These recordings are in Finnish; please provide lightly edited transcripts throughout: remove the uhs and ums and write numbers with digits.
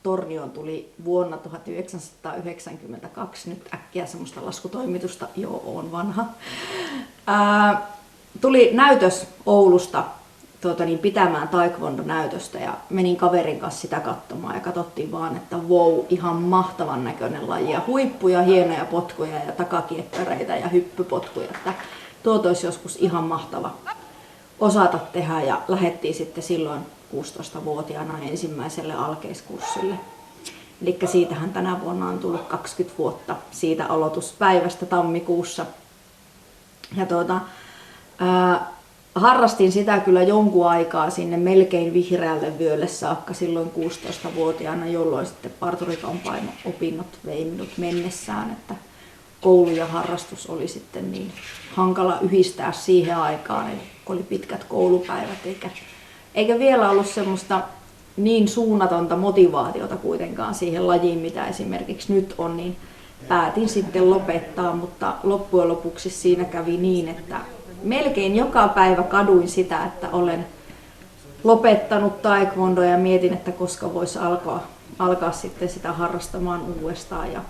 Tornioon tuli vuonna 1992, nyt äkkiä semmoista laskutoimitusta, joo, on vanha. Tuli näytös Oulusta pitämään taekwondo-näytöstä ja menin kaverin kanssa sitä katsomaan ja katsottiin vaan, että wow, ihan mahtavan näköinen laji ja huippuja, hienoja potkuja ja takakiekkareita ja hyppypotkuja, että tuo olisi joskus ihan mahtava osata tehdä ja lähdettiin sitten silloin 16-vuotiaana ensimmäiselle alkeiskurssille. Eli siitähän tänä vuonna on tullut 20 vuotta siitä aloituspäivästä tammikuussa. Ja harrastin sitä kyllä jonkun aikaa sinne melkein vihreälle vyölle saakka silloin 16-vuotiaana, jolloin sitten parturi-kampaamo-opinnot vei minut mennessään, että koulu ja harrastus oli sitten niin hankala yhdistää siihen aikaan, kun oli pitkät koulupäivät, eikä vielä ollut semmoista niin suunnatonta motivaatiota kuitenkaan siihen lajiin, mitä esimerkiksi nyt on, niin päätin sitten lopettaa, mutta loppujen lopuksi siinä kävi niin, että melkein joka päivä kaduin sitä, että olen lopettanut taekwondoa ja mietin, että koska voisi alkaa sitten sitä harrastamaan uudestaan. Ja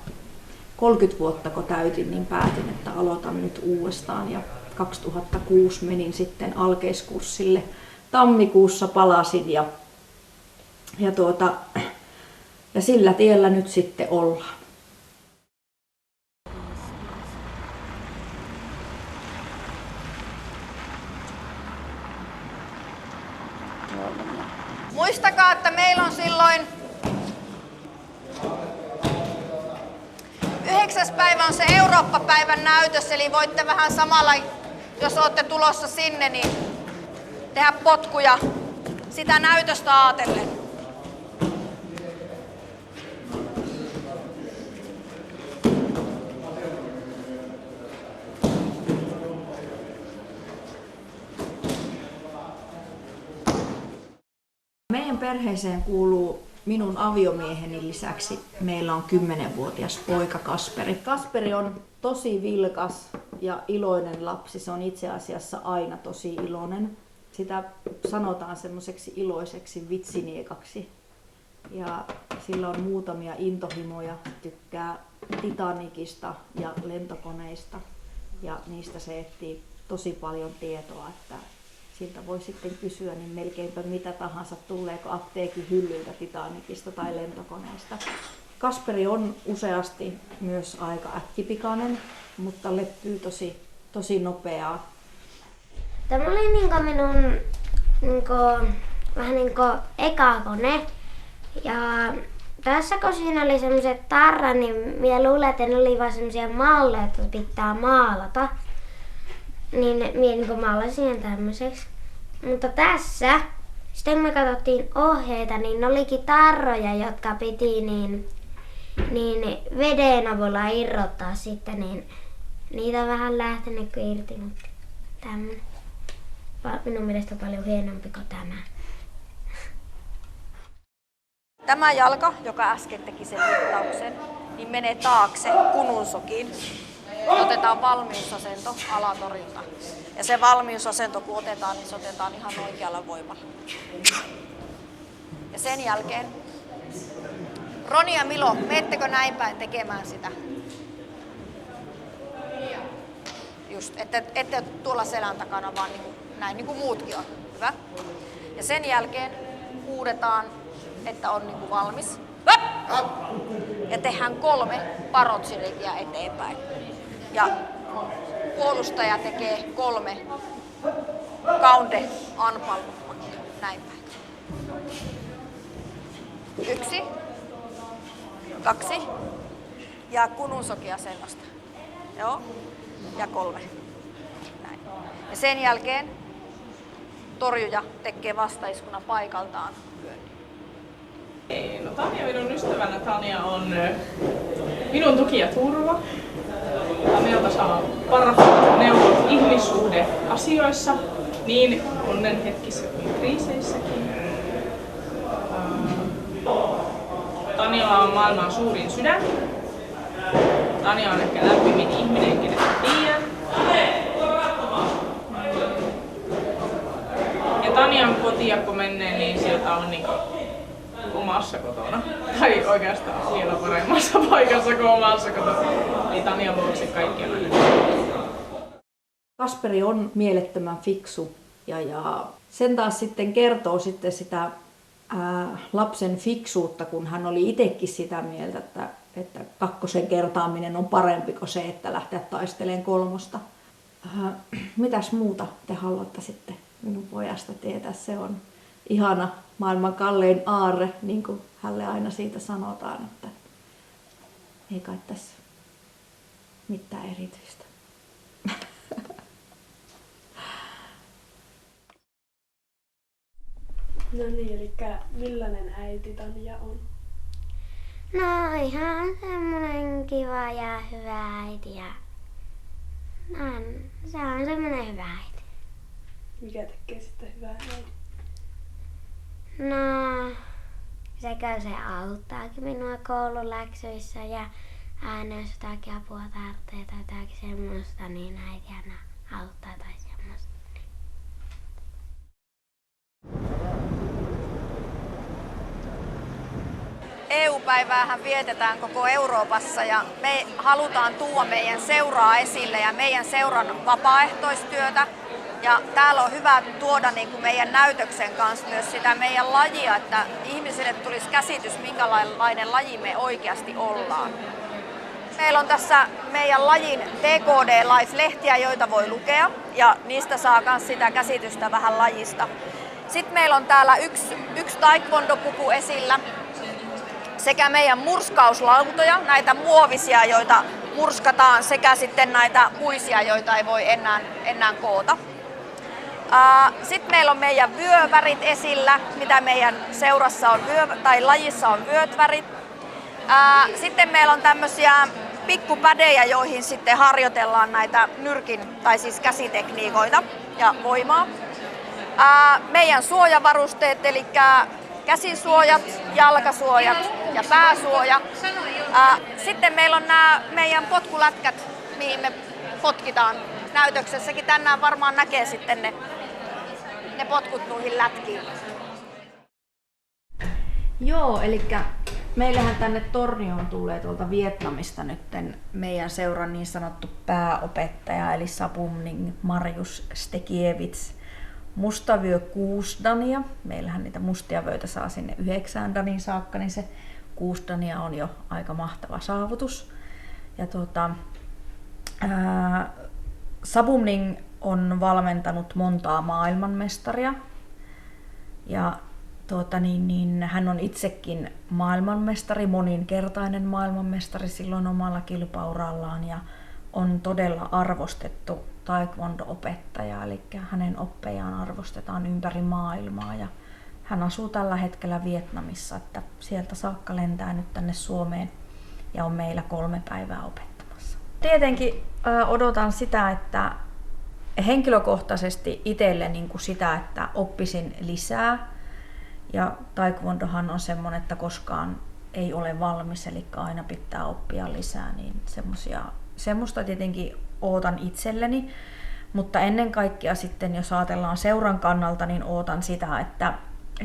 30 vuotta kun täytin, niin päätin, että aloitan nyt uudestaan. Ja 2006 menin sitten alkeiskurssille. Tammikuussa palasin ja sillä tiellä nyt sitten ollaan. Muistakaa, että meillä on silloin 9. päivä on se Eurooppa-päivän näytös, eli voitte vähän samalla, jos olette tulossa sinne, niin tehdä potkuja sitä näytöstä ajatellen. Meidän perheeseen kuuluu minun aviomieheni lisäksi meillä on 10-vuotias poika Kasperi. Kasperi on tosi vilkas ja iloinen lapsi. Se on itse asiassa aina tosi iloinen. Sitä sanotaan semmoiseksi iloiseksi vitsiniekaksi. Ja sillä on muutamia intohimoja. Tykkää Titanicista ja lentokoneista. Ja niistä se etsii tosi paljon tietoa, että siltä voi sitten kysyä niin melkeinpä mitä tahansa, tuleeko apteekin hyllyiltä Titanicista tai lentokoneista. Kasperi on useasti myös aika äkkipikainen, mutta leppyy tosi nopeaa. Tämä oli minun vähän eka kone. Ja tässä kun siinä oli semmoiset tarrat, niin minä luulen, että ne oli vain semmoisia malleja, että pitää maalata. Niin minä maalasin siihen tämmöiseksi. Mutta tässä, sitten kun me katsottiin ohjeita, niin ne olikin tarroja, jotka piti niin veden avulla irrottaa sitten, niin niitä on vähän lähtenyt irti, mutta tämmönen. Minun mielestä paljon hienompi kuin tämä. Tämä jalka, joka äsken teki sen mittauksen, niin menee taakse kununsokiin. Otetaan valmiusasento alatorjunta. Ja se valmiusasento kun otetaan, niin se otetaan ihan oikealla voimalla. Ja sen jälkeen, Roni ja Milo, meettekö näin päin tekemään sitä? Just, ette tuolla selän takana, vaan näin niin kuin muutkin on. Hyvä. Ja sen jälkeen huudetaan, että on valmis. Ja tehdään 3 parotsilikia eteenpäin. Ja puolustaja tekee 3 counte anpalmua. Näin päin. 1, 2 ja kununsokiasennosta. Joo. Ja 3. Näin. Ja sen jälkeen torjuja tekee vastaiskuna paikaltaan lyönnin. No, Tanja minun ystävänä. Tanja on minun tuki ja turva. Tanjalta saa parhaat neuvot ihmissuhdeasioissa, niin onnenhetkissä kuin kriiseissäkin. Tanjalla on maailman suurin sydän. Tanja on ehkä lämpimin ihminen, kenestä tiedän. Tanian kotia kun menee, niin sieltä on niinku omassa kotona. Tai oikeastaan vielä paremmassa paikassa kuin omassa kotona. Eli Tanian vuoksi kaikki on mennyt. Kasperi on mielettömän fiksu ja sen taas sitten kertoo sitten sitä lapsen fiksuutta, kun hän oli itsekin sitä mieltä, että kakkosen kertaaminen on parempi kuin se, että lähteä taistelemaan kolmosta. Mitäs muuta te haluatte sitten minun pojasta tietää? Se on ihana, maailman kallein aarre, niin kuin hänelle aina siitä sanotaan, että ei kai tässä mitään erityistä. No niin, eli millainen äiti Tanja on? No ihan semmonen kiva ja hyvä äiti ja se on semmonen hyvä äiti. Mikä tekee sitten hyvää äiti? No sekä se auttaakin minua koululäksyissä ja aina jos jotakin apua tarvitsee tai jotakin semmoista, niin äiti aina auttaa tai semmoista. EU-päiväähän vietetään koko Euroopassa ja me halutaan tuoda meidän seuraa esille ja meidän seuran vapaaehtoistyötä. Ja täällä on hyvä tuoda niin kuin meidän näytöksen kanssa myös sitä meidän lajia, että ihmisille tulisi käsitys, minkälainen laji me oikeasti ollaan. Meillä on tässä meidän lajin TKD Life-lehtiä, joita voi lukea ja niistä saa myös sitä käsitystä vähän lajista. Sitten meillä on täällä yksi taekwondo-puku esillä sekä meidän murskauslautoja, näitä muovisia, joita murskataan, sekä sitten näitä puisia, joita ei voi enää koota. Sitten meillä on meidän vyövärit esillä, mitä meidän seurassa on tai lajissa on vyötvärit. Sitten meillä on tämmöisiä pikkupädejä, joihin sitten harjoitellaan näitä nyrkin tai siis käsitekniikoita ja voimaa. Meidän suojavarusteet, eli käsisuojat, jalkasuojat ja pääsuoja. Sitten meillä on nämä meidän potkulätkät, mihin me potkitaan. Näytöksessäkin tänään varmaan näkee sitten ne potkut noihin lätkiin. Joo, eli meillähän tänne Tornioon tulee tuolta Vietnamista nyt meidän seuran niin sanottu pääopettaja, eli Sabumning Marius Stekievits. Mustavyö 6 dania. Meillähän niitä mustia vöitä saa sinne 9 danin saakka, niin se 6 dania on jo aika mahtava saavutus. Ja Sabumning on valmentanut montaa maailmanmestaria ja hän on itsekin maailmanmestari, moninkertainen maailmanmestari silloin omalla kilpaurallaan ja on todella arvostettu taekwondo-opettaja, eli hänen oppejaan arvostetaan ympäri maailmaa ja hän asuu tällä hetkellä Vietnamissa, että sieltä saakka lentää nyt tänne Suomeen ja on meillä 3 päivää opettamassa. Tietenkin odotan sitä, että henkilökohtaisesti itselle niin kuin sitä, että oppisin lisää ja taekwondohan on semmoinen, että koskaan ei ole valmis, eli aina pitää oppia lisää, niin semmoista tietenkin ootan itselleni, mutta ennen kaikkea sitten, jos ajatellaan seuran kannalta, niin ootan sitä, että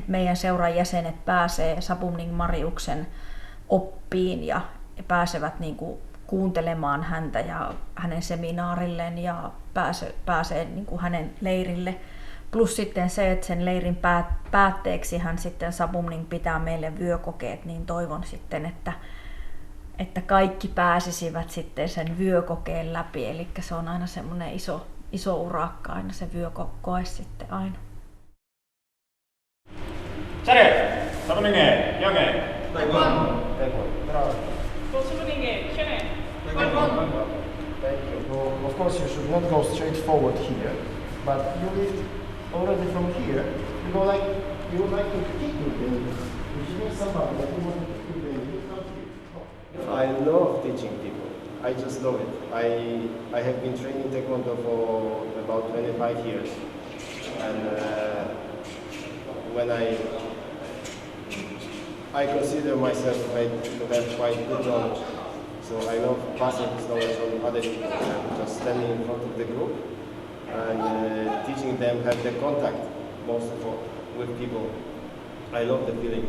meidän seuran jäsenet pääsee Sabumning Mariuksen oppiin ja pääsevät niin kuin kuuntelemaan häntä ja hänen seminaarilleen ja pääsee niin kuin hänen leirille. Plus sitten se, että sen leirin päätteeksi hän sitten Sabumning pitää meille vyökokeet, niin toivon sitten, että kaikki pääsisivät sitten sen vyökokeen läpi. Eli se on aina semmoinen iso urakka, aina se vyökoe sitten aina. Sare, Sabumning, Yoge, Taekwondo. Thank you. So, of course, you should not go straight forward here, but you lift already from here. You go like you would like to kick with the knee. If you know somebody that you want to kick with the knee, it's not here. I love teaching people. I just love it. I have been training Taekwondo for about 25 years, and when I consider myself to have quite good knowledge. So I love passing this knowledge on other people and just standing in front of the group and teaching them have the contact most of all with people. I love the feeling.